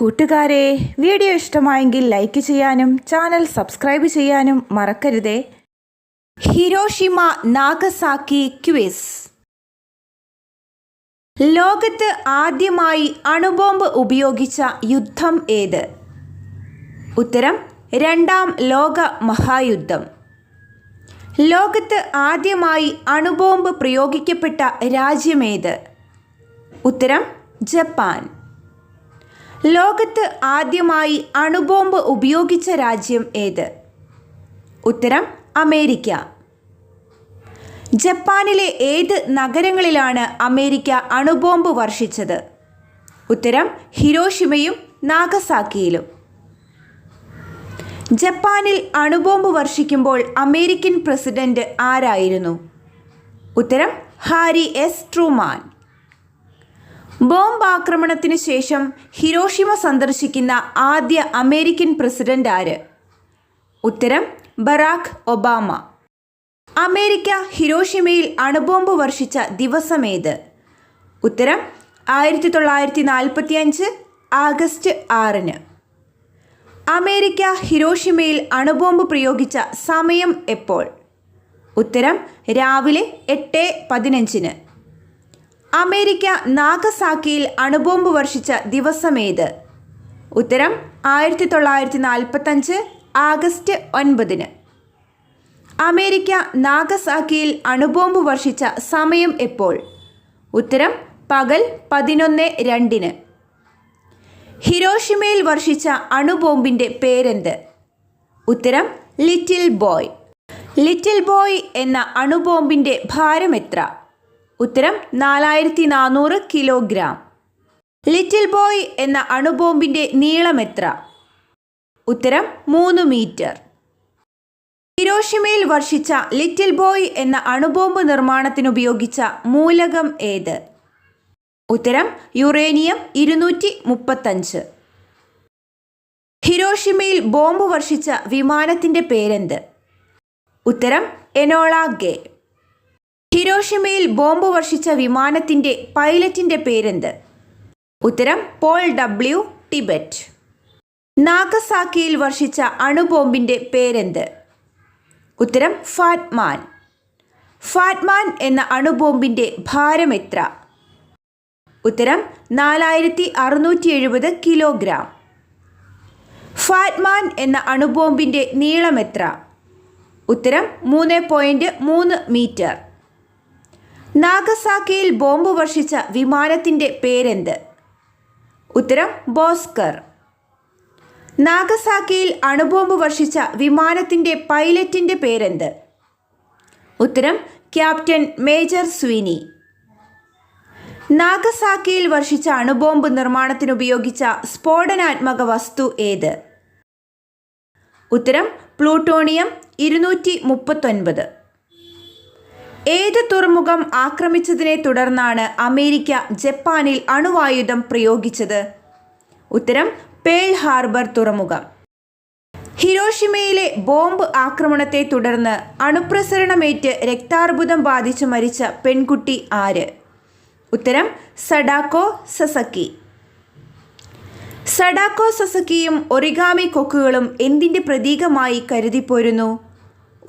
കൂട്ടുകാരെ, വീഡിയോ ഇഷ്ടമായെങ്കിൽ ലൈക്ക് ചെയ്യാനും ചാനൽ സബ്സ്ക്രൈബ് ചെയ്യാനും മറക്കരുതേ. Hiroshima Nagasaki quiz. ലോകത്ത് ആദ്യമായി അണുബോംബ് ഉപയോഗിച്ച യുദ്ധം ഏത്? ഉത്തരം രണ്ടാം ലോക മഹായുദ്ധം. ലോകത്ത് ആദ്യമായി അണുബോംബ് പ്രയോഗിക്കപ്പെട്ട രാജ്യമേത്? ഉത്തരം ജപ്പാൻ. ലോകത്ത് ആദ്യമായി അണുബോംബ് ഉപയോഗിച്ച രാജ്യം ഏത്? ഉത്തരം അമേരിക്ക. ജപ്പാനിലെ ഏത് നഗരങ്ങളിലാണ് അമേരിക്ക അണുബോംബ് വർഷിച്ചത്? ഉത്തരം ഹിരോഷിമയും നാഗസാക്കിയിലും. ജപ്പാനിൽ അണുബോംബ് വർഷിക്കുമ്പോൾ അമേരിക്കൻ പ്രസിഡന്റ് ആരായിരുന്നു? ഉത്തരം ഹാരി എസ് ട്രൂമാൻ. ബോംബ് ആക്രമണത്തിന് ശേഷം ഹിരോഷിമ സന്ദർശിക്കുന്ന ആദ്യ അമേരിക്കൻ പ്രസിഡന്റ് ആര്? ഉത്തരം ബറാക് ഒബാമ. അമേരിക്ക ഹിരോഷിമയിൽ അണുബോംബ് വർഷിച്ച ദിവസമേത്? ഉത്തരം 1945 ആഗസ്റ്റ് 6. അമേരിക്ക ഹിരോഷിമയിൽ അണുബോംബ് പ്രയോഗിച്ച സമയം എപ്പോൾ? ഉത്തരം രാവിലെ 8:15. അമേരിക്ക നാഗസാക്കിയിൽ അണുബോംബ് വർഷിച്ച ദിവസമേത്? ഉത്തരം 1945 ആഗസ്റ്റ് 9. അമേരിക്ക നാഗസാക്കിയിൽ അണുബോംബ് വർഷിച്ച സമയം എപ്പോൾ? ഉത്തരം പകൽ 11:02. ഹിരോഷിമയിൽ വർഷിച്ച അണുബോംബിൻ്റെ പേരെന്ത്? ഉത്തരം ലിറ്റിൽ ബോയ്. ലിറ്റിൽ ബോയ് എന്ന അണുബോംബിൻ്റെ ഭാരം എത്ര? ഉത്തരം 4400 കിലോഗ്രാം. ലിറ്റിൽ ബോയ് എന്ന അണുബോംബിൻ്റെ നീളം എത്ര? ഉത്തരം 3 മീറ്റർ. ഹിരോഷിമയിൽ വർഷിച്ച ലിറ്റിൽ ബോയ് എന്ന അണുബോംബ് നിർമ്മാണത്തിനുപയോഗിച്ച മൂലകം ഏത്? ഉത്തരം യുറേനിയം 235. ഹിരോഷിമയിൽ ബോംബ് വർഷിച്ച വിമാനത്തിൻ്റെ പേരെന്ത്? ഉത്തരം എനോള ഗേ. ഹിരോഷിമയിൽ ബോംബ് വർഷിച്ച വിമാനത്തിൻ്റെ പൈലറ്റിൻ്റെ പേരെന്ത്? ഉത്തരം പോൾ ഡബ്ല്യു ടിബറ്റ്. നാഗസാക്കിയിൽ വർഷിച്ച അണുബോംബിൻ്റെ പേരെന്ത്? ഉത്തരം ഫാറ്റ്മാൻ. ഫാറ്റ്മാൻ എന്ന അണുബോംബിൻ്റെ ഭാരം എത്ര? ഉത്തരം 4670 കിലോഗ്രാം. ഫാറ്റ്മാൻ എന്ന അണുബോംബിൻ്റെ നീളം എത്ര? ഉത്തരം 3.3 മീറ്റർ. നാഗസാക്കിയിൽ ബോംബ് വർഷിച്ച വിമാനത്തിൻ്റെ പേരെന്ത്? ഉത്തരം ബോസ്കർ. നാഗസാക്കിയിൽ അണുബോംബ് വർഷിച്ച വിമാനത്തിൻ്റെ പൈലറ്റിൻ്റെ പേരെന്ത്? ഉത്തരം ക്യാപ്റ്റൻ മേജർ സ്വീനി. നാഗസാക്കിയിൽ വർഷിച്ച അണുബോംബ് നിർമ്മാണത്തിനുപയോഗിച്ച സ്ഫോടനാത്മക വസ്തു ഏത്? ഉത്തരം പ്ലൂട്ടോണിയം 239. ഏത് തുറമുഖം ആക്രമിച്ചതിനെ തുടർന്നാണ് അമേരിക്ക ജപ്പാനിൽ അണുവായുധം പ്രയോഗിച്ചത്? ഉത്തരം പേൾ ഹാർബർ തുറമുഖം. ഹിരോഷിമയിലെ ബോംബ് ആക്രമണത്തെ തുടർന്ന് അണുപ്രസരണമേറ്റ് രക്താർബുദം ബാധിച്ച് മരിച്ച പെൺകുട്ടി ആര്? ഉത്തരം സഡാക്കോ സസക്കി. സഡാക്കോ സസക്കിയും ഒറിഗാമി കൊക്കുകളും എന്തിൻ്റെ പ്രതീകമായി കരുതിപ്പോരുന്നു?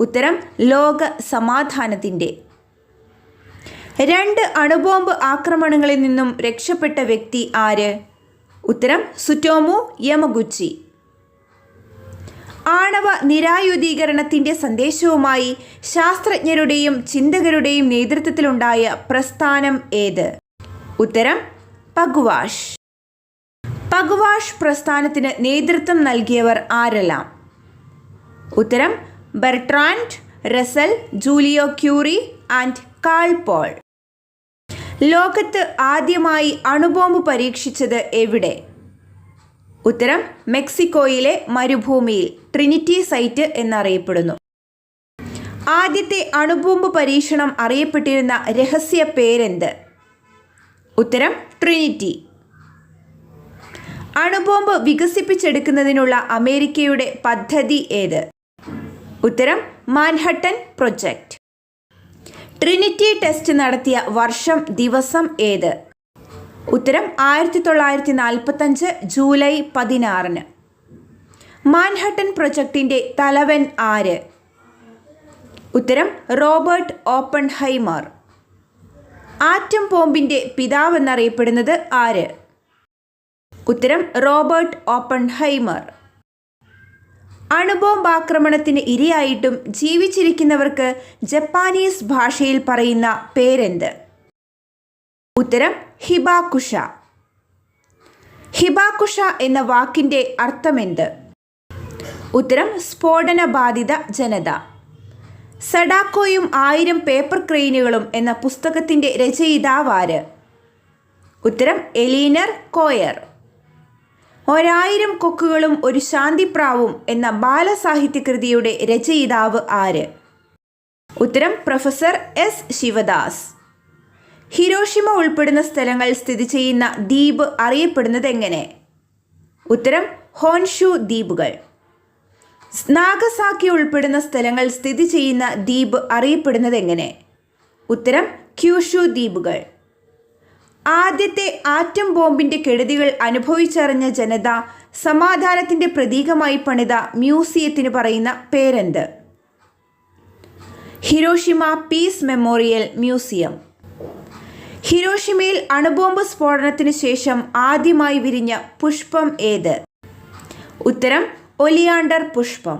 ഉത്തരം ലോക സമാധാനത്തിൻ്റെ. 2 അണുബോംബ് ആക്രമണങ്ങളിൽ നിന്നും രക്ഷപ്പെട്ട വ്യക്തി ആര്? ഉത്തരം സുറ്റോമു യമഗുച്ചി. ആണവ നിരായുധീകരണത്തിൻ്റെ സന്ദേശവുമായി ശാസ്ത്രജ്ഞരുടെയും ചിന്തകരുടെയും നേതൃത്വത്തിലുണ്ടായ പ്രസ്ഥാനം ഏത്? ഉത്തരം പഗ്വാഷ്. പഗ്വാഷ് പ്രസ്ഥാനത്തിന് നേതൃത്വം നൽകിയവർ ആരെല്ലാം? ഉത്തരം Bertrand Russell, Joliot Curie and Karl Paul. ലോകത്ത് ആദ്യമായി അണുബോംബ് പരീക്ഷിച്ചത് എവിടെ? ഉത്തരം മെക്സിക്കോയിലെ മരുഭൂമിയിൽ, ട്രിനിറ്റി സൈറ്റ് എന്നറിയപ്പെടുന്നു. ആദ്യത്തെ അണുബോംബ് പരീക്ഷണം അറിയപ്പെട്ടിരുന്ന രഹസ്യ പേരെന്ത്? ഉത്തരം ട്രിനിറ്റി. അണുബോംബ് വികസിപ്പിച്ചെടുക്കുന്നതിനുള്ള അമേരിക്കയുടെ പദ്ധതി ഏത്? ഉത്തരം മാൻഹട്ടൻ പ്രൊജക്റ്റ്. ട്രിനിറ്റി ടെസ്റ്റ് നടത്തിയ വർഷം ദിവസം ഏത്? ഉത്തരം 1945 ജൂലൈ 16. മാൻഹട്ടൻ പ്രൊജക്ടിൻ്റെ തലവൻ ആര്? ഉത്തരം റോബർട്ട് ഓപ്പൺഹൈമർ. ആറ്റം ബോംബിൻ്റെ പിതാവെന്നറിയപ്പെടുന്നത് ആര്? ഉത്തരം റോബർട്ട് ഓപ്പൺഹൈമർ. അണുബോംബാക്രമണത്തിന് ഇരയായിട്ടും ജീവിച്ചിരിക്കുന്നവർക്ക് ജപ്പാനീസ് ഭാഷയിൽ പറയുന്ന പേരെന്ത്? ഉത്തരം ഹിബാകുഷ. ഹിബാകുഷ എന്ന വാക്കിൻ്റെ അർത്ഥമെന്ത്? ഉത്തരം സ്ഫോടനബാധിത ജനത. സഡാക്കോയും 1000 പേപ്പർ ക്രെയിനുകളും എന്ന പുസ്തകത്തിൻ്റെ രചയിതാവാര്? ഉത്തരം എലീനർ കോയർ. 1000 കൊക്കുകളും ഒരു ശാന്തിപ്രാവും എന്ന ബാലസാഹിത്യകൃതിയുടെ രചയിതാവ് ആര്? ഉത്തരം പ്രൊഫസർ എസ് ശിവദാസ്. ഹിരോഷിമ ഉൾപ്പെടുന്ന സ്ഥലങ്ങൾ സ്ഥിതി ചെയ്യുന്ന ദ്വീപ് അറിയപ്പെടുന്നത് എങ്ങനെ? ഉത്തരം ഹോൻഷു ദ്വീപുകൾ. നാഗസാക്കി ഉൾപ്പെടുന്ന സ്ഥലങ്ങൾ സ്ഥിതി ചെയ്യുന്ന ദ്വീപ് അറിയപ്പെടുന്നത് എങ്ങനെ? ഉത്തരം ക്യൂഷു ദ്വീപുകൾ. ആദ്യത്തെ ആറ്റം ബോംബിൻ്റെ കെടുതികൾ അനുഭവിച്ചറിഞ്ഞ ജനത സമാധാനത്തിൻ്റെ പ്രതീകമായി പണിത മ്യൂസിയത്തിന് പറയുന്ന പേരെന്ത്? Hiroshima peace memorial museum. ഹിരോഷിമയിൽ അണുബോംബ് സ്ഫോടനത്തിന് ശേഷം ആദ്യമായി വിരിഞ്ഞ പുഷ്പം ഏത്? ഉത്തരം ഒലിയാണ്ടർ പുഷ്പം.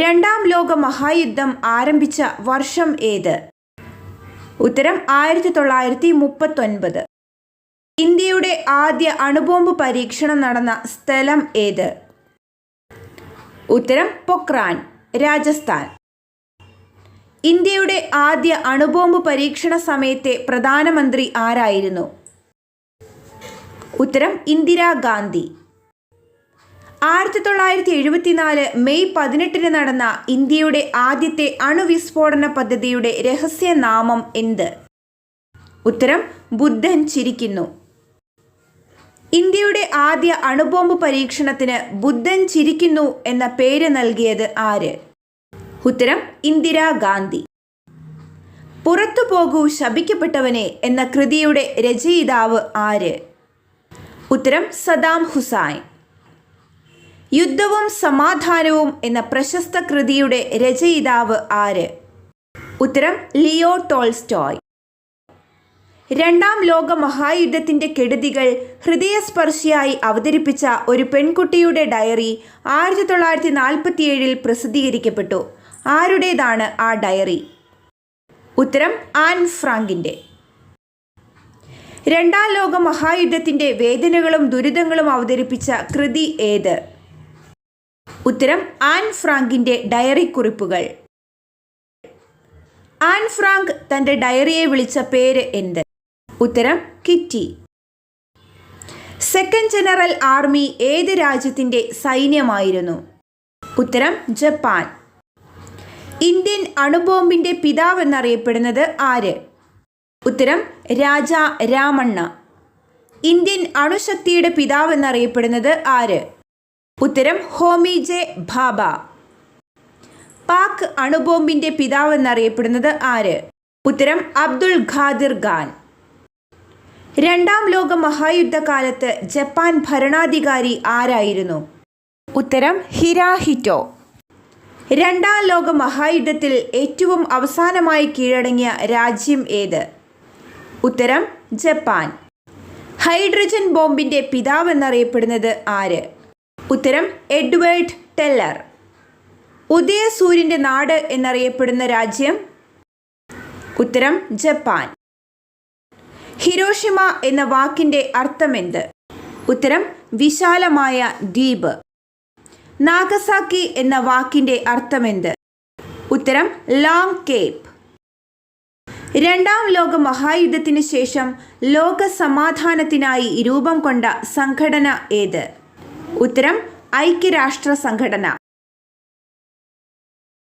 രണ്ടാം ലോക മഹായുദ്ധം ആരംഭിച്ച വർഷം ഏത്? ഉത്തരം 1939. ഇന്ത്യയുടെ ആദ്യ അണുബോംബ് പരീക്ഷണം നടന്ന സ്ഥലം ഏത്? ഉത്തരം പൊക്രാൻ, രാജസ്ഥാൻ. ഇന്ത്യയുടെ ആദ്യ അണുബോംബ് പരീക്ഷണ സമയത്തെ പ്രധാനമന്ത്രി ആരായിരുന്നു? ഉത്തരം ഇന്ദിരാഗാന്ധി. 1974 മെയ് 18 നടന്ന ഇന്ത്യയുടെ ആദ്യത്തെ അണുവിസ്ഫോടന പദ്ധതിയുടെ രഹസ്യനാമം എന്ത്? ഉത്തരം ബുദ്ധൻ ചിരിക്കുന്നു. ഇന്ത്യയുടെ ആദ്യ അണുബോംബ് പരീക്ഷണത്തിന് ബുദ്ധൻ ചിരിക്കുന്നു എന്ന പേര് നൽകിയത് ആര്? ഉത്തരം ഇന്ദിരാഗാന്ധി. പുറത്തു പോകൂ ശപിക്കപ്പെട്ടവനെ എന്ന കൃതിയുടെ രചയിതാവ് ആര്? ഉത്തരം സദാം ഹുസൈൻ. യുദ്ധവും സമാധാനവും എന്ന പ്രശസ്ത കൃതിയുടെ രചയിതാവ് ആര്? ഉത്തരം ലിയോ ടോൾസ്റ്റോയ്. രണ്ടാം ലോക മഹായുദ്ധത്തിൻ്റെ കെടുതികൾ ഹൃദയസ്പർശിയായി അവതരിപ്പിച്ച ഒരു പെൺകുട്ടിയുടെ ഡയറി 1947 പ്രസിദ്ധീകരിക്കപ്പെട്ടു. ആരുടേതാണ് ആ ഡയറി? ഉത്തരം ആൻ ഫ്രാങ്കിൻ്റെ. രണ്ടാം ലോക മഹായുദ്ധത്തിൻ്റെ വേദനകളും ദുരിതങ്ങളും അവതരിപ്പിച്ച കൃതി ഏത്? ഉത്തരം ആൻ ഫ്രാങ്കിൻ്റെ ഡയറി കുറിപ്പുകൾ. ആൻ ഫ്രാങ്ക് തൻ്റെ ഡയറിയെ വിളിച്ച പേര് എന്ത്? ഉത്തരം കിറ്റി. സെക്കൻഡ് ജനറൽ ആർമി ഏത് രാജ്യത്തിൻ്റെ സൈന്യമായിരുന്നു? ഉത്തരം ജപ്പാൻ. ഇന്ത്യൻ അണുബോംബിൻ്റെ പിതാവെന്നറിയപ്പെടുന്നത് ആര്? ഉത്തരം രാജ രാമണ്ണ. ഇന്ത്യൻ അണുശക്തിയുടെ പിതാവെന്നറിയപ്പെടുന്നത് ആര്? ഉത്തരം ഹോമി ജെ ഭാഭ. പാക് അണുബോംബിൻ്റെ പിതാവെന്നറിയപ്പെടുന്നത് ആര്? ഉത്തരം അബ്ദുൾ ഖാദിർ ഖാൻ. രണ്ടാം ലോക മഹായുദ്ധകാലത്ത് ജപ്പാൻ ഭരണാധികാരി ആരായിരുന്നു? ഉത്തരം ഹിരാഹിറ്റോ. രണ്ടാം ലോക മഹായുദ്ധത്തിൽ ഏറ്റവും അവസാനമായി കീഴടങ്ങിയ രാജ്യം ഏത്? ഉത്തരം ജപ്പാൻ. ഹൈഡ്രജൻ ബോംബിൻ്റെ പിതാവെന്നറിയപ്പെടുന്നത് ആര്? ഉത്തരം എഡ്വേർഡ് ടെല്ലർ. ഉദയസൂര്യൻ്റെ നാട് എന്നറിയപ്പെടുന്ന രാജ്യം? ഉത്തരം ജപ്പാൻ. ഹിരോഷിമ എന്ന വാക്കിൻ്റെ അർത്ഥമെന്ത്? ഉത്തരം വിശാലമായ ദ്വീപ്. നാഗസാക്കി എന്ന വാക്കിൻ്റെ അർത്ഥമെന്ത്? ഉത്തരം ലോങ് കേപ്പ്. രണ്ടാം ലോക മഹായുദ്ധത്തിന് ശേഷം ലോക സമാധാനത്തിനായി രൂപം കൊണ്ട സംഘടന ഏത്? ഉത്തരം ഐക്യരാഷ്ട്ര സംഘടന.